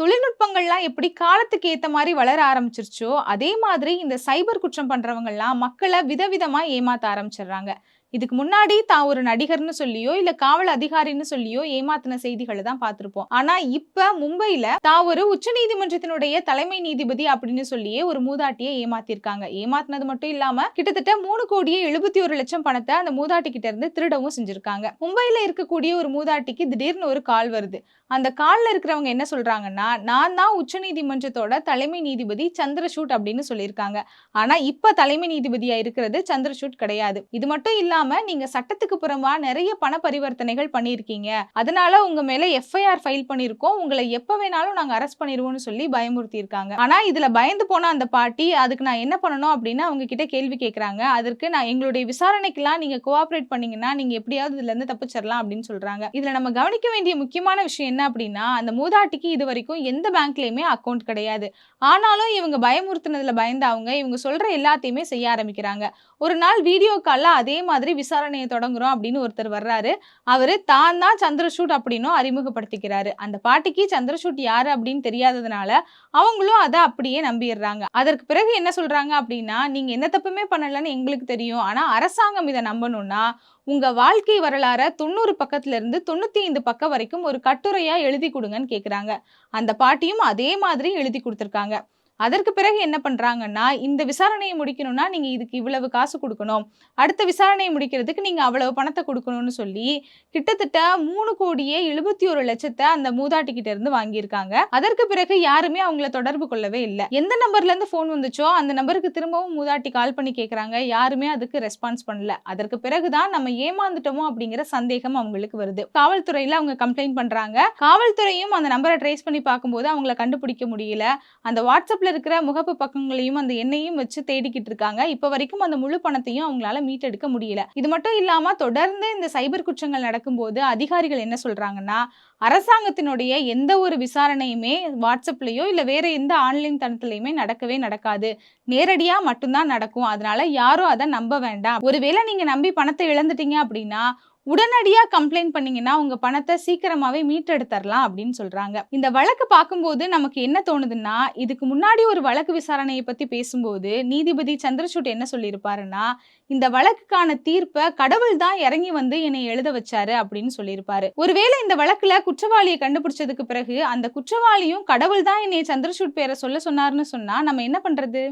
தொழில்நுட்பங்கள்லாம் எப்படி காலத்துக்கு ஏத்த மாரி வளர ஆரம்பிச்சிருச்சோ, அதே மாதிரி இந்த சைபர் குற்றம் பண்றவங்கலாம் மக்கள விதவிதமா ஏமாத்த ஆரம்பிச்சுடுறாங்க. இதுக்கு முன்னாடி தான் ஒரு நடிகர்ன்னு சொல்லியோ, இல்ல காவல் அதிகாரின்னு சொல்லியோ ஏமாத்துன செய்திகள தான் பார்த்திருப்போம். ஆனா இப்ப மும்பைல தான் ஒரு உச்சநீதிமன்றத்தினுடைய தலைமை நீதிபதி அப்படின்னு சொல்லியே ஒரு மூதாட்டிய ஏமாத்தியிருக்காங்க. ஏமாத்துனது மட்டும் இல்லாம கிட்டத்தட்ட 3,71,00,000 பணத்த அந்த மூதாட்டி கிட்ட இருந்து திருடவும் செஞ்சிருக்காங்க. மும்பைல இருக்கக்கூடிய ஒரு மூதாட்டிக்கு திடீர்னு ஒரு கால் வருது. அந்த கால்ல இருக்கிறவங்க என்ன சொல்றாங்கன்னா, நான் தான் உச்சநீதிமன்றத்தோட தலைமை நீதிபதி சந்திரசூட் அப்படின்னு சொல்லியிருக்காங்க. ஆனா இப்ப தலைமை நீதிபதியா இருக்கிறது சந்திரசூட் கிடையாது. இது மட்டும் இல்லாம நீங்க சட்டத்துக்கு புறம்பா நெறைய பண பரிவர்த்தனைகள் பண்ணியிருக்கீங்க. அதனால உங்க மேல எஃப்ஐஆர் ஃபைல் பண்ணியிருக்கோம். உங்கள எப்ப வேணாலும் நாங்க அரெஸ்ட் பண்ணிருவோம்னு சொல்லி பயமுறுத்தியிருக்காங்க. ஆனா இதுல பயந்து போன அந்த பாட்டி அதுக்கு நான் என்ன பண்ணணும் அப்படின்னு அவங்க கிட்ட கேள்வி கேட்கறாங்க. அதற்கு நான் எங்களுடைய விசாரணைக்கெல்லாம் நீங்க கோஆப்பரேட் பண்ணீங்கன்னா நீங்க எப்படியாவது இதுல இருந்து தப்பிச்சிரலாம் அப்படின்னு சொல்றாங்க. இதுல நம்ம கவனிக்க வேண்டிய முக்கியமான விஷயம் என்ன அப்படின்னா, அந்த மூதாட்டிக்கு இதுவரைக்கும் எந்த பேங்க்லயுமே அக்கவுண்ட் கிடையாது. ஆனாலும் இவங்க பயமுறுத்துனதுல பயந்த இவங்க சொல்ற எல்லாத்தையுமே செய்ய ஆரம்பிக்கிறாங்க. ஒரு நாள் வீடியோ கால்ல அதே மாதிரி விசாரணைய தொடங்குறோம் அப்படின்னு ஒருத்தர் வர்றாரு. அவரு தான் தான் சந்திரசூட் அப்படின்னும் அறிமுகப்படுத்திக்கிறாரு. அந்த பாட்டிக்கு சந்திரசூட் யாரு அப்படின்னு தெரியாததுனால, அவங்களும் அத அப்படியே நம்பிர்றாங்க. அதற்கு பிறகு என்ன சொல்றாங்க அப்படின்னா, நீங்க எந்த தப்புமே பண்ணலன்னு எங்களுக்கு தெரியும். ஆனா அரசாங்கம் இத நம்பணும்னா, உங்க வாழ்க்கை வரலாற 90 பக்கத்துல இருந்து 95 பக்கம் வரைக்கும் ஒரு கட்டுரையா எழுதி குடுங்கன்னு கேட்குறாங்க. அந்த பாட்டியும் அதே மாதிரி எழுதி குடுத்துருக்காங்க. அதற்கு பிறகு என்ன பண்றாங்கன்னா, இந்த விசாரணைய முடிக்கணும்னா, நீங்க இதுக்கு இவ்வளவு காசு குடுக்கணும். அடுத்த விசாரணைய முடிக்கிறதுக்கு நீங்க அவ்வளவு பணத்த குடுக்கணும்னு சொல்லி, கிட்டத்தட்ட 3,71,00,000 அந்த மூதாட்டி கிட்ட இருந்து வாங்கியிருக்காங்க. அதற்கு பிறகு யாருமே அவங்கள தொடர்பு கொள்ளவே இல்ல. எந்த நம்பர்ல இருந்து ஃபோன் வந்துச்சோ, அந்த நம்பருக்கு திரும்பவும் மூதாட்டி கால் பண்ணி கேட்கறாங்க. யாருமே அதுக்கு ரெஸ்பான்ஸ் பண்ணல. அதற்கு பிறகு தான் நம்ம ஏமாந்துட்டோமோ அப்படிங்கிற சந்தேகம் அவங்களுக்கு வருது. காவல்துறையில அவங்க கம்ப்ளைண்ட் பண்றாங்க. காவல்துறையும் அந்த நம்பர ட்ரேஸ் பண்ணி பார்க்கும்போது அவங்கள கண்டுபிடிக்க முடியல. அந்த WhatsAppல இருக்கிற முகப்பு பக்கங்களையும், அந்த எண்ணையும் வச்சு தேடிக்கிட்டு இருக்காங்க. இப்ப வரைக்கும் அந்த முழு பணத்தையும் அவங்களால மீட்டெடுக்க முடியல. இது மட்டும் இல்லாம தொடர்ந்து இந்த சைபர் குற்றங்கள் நடக்கும்போது அதிகாரிகள் என்ன சொல்றாங்கன்னா, அரசாங்கத்தினுடைய எந்த ஒரு விசாரணையுமே WhatsAppலயோ இல்ல வேற எந்த ஆன்லைன் தளத்திலயுமே நடக்கவே நடக்காது. நேரடியா மட்டும் தான் நடக்கும். அதனால யாரும் அத நம்ப வேண்டாம். ஒருவேளை நீங்க நம்பி பணத்த இழந்துட்டீங்க அப்படின்னா, உடனடியா கம்ப்ளைண்ட் பண்ணீங்கன்னா, உங்க பணத்த சீக்கிரமாவே மீட்டெடுத்தரலாம் அப்படின்னு சொல்றாங்க. இந்த வழக்கு பார்க்கும்போது நமக்கு என்ன தோணுதுன்னா, இதுக்கு முன்னாடி ஒரு வழக்கு விசாரணைய பத்தி பேசும்போது, நீதிபதி சந்திரசூட் என்ன சொல்லியிருப்பாருன்னா, இந்த வழக்குக்கான தீர்ப்ப கடவுள் தான் இறங்கி வந்து என்னைய எழுத வச்சாரு அப்படின்னு சொல்லியிருப்பாரு. ஒருவேளை இந்த வழக்குல குற்றவாளிய கண்டுபிடிச்சதுக்கு பிறகு, அந்த குற்றவாளியும் கடவுள் தான் என்னைய சந்திரசூட் பேர சொல்ல சொன்னாருன்னு சொன்னா, நம்ம என்ன பண்றது?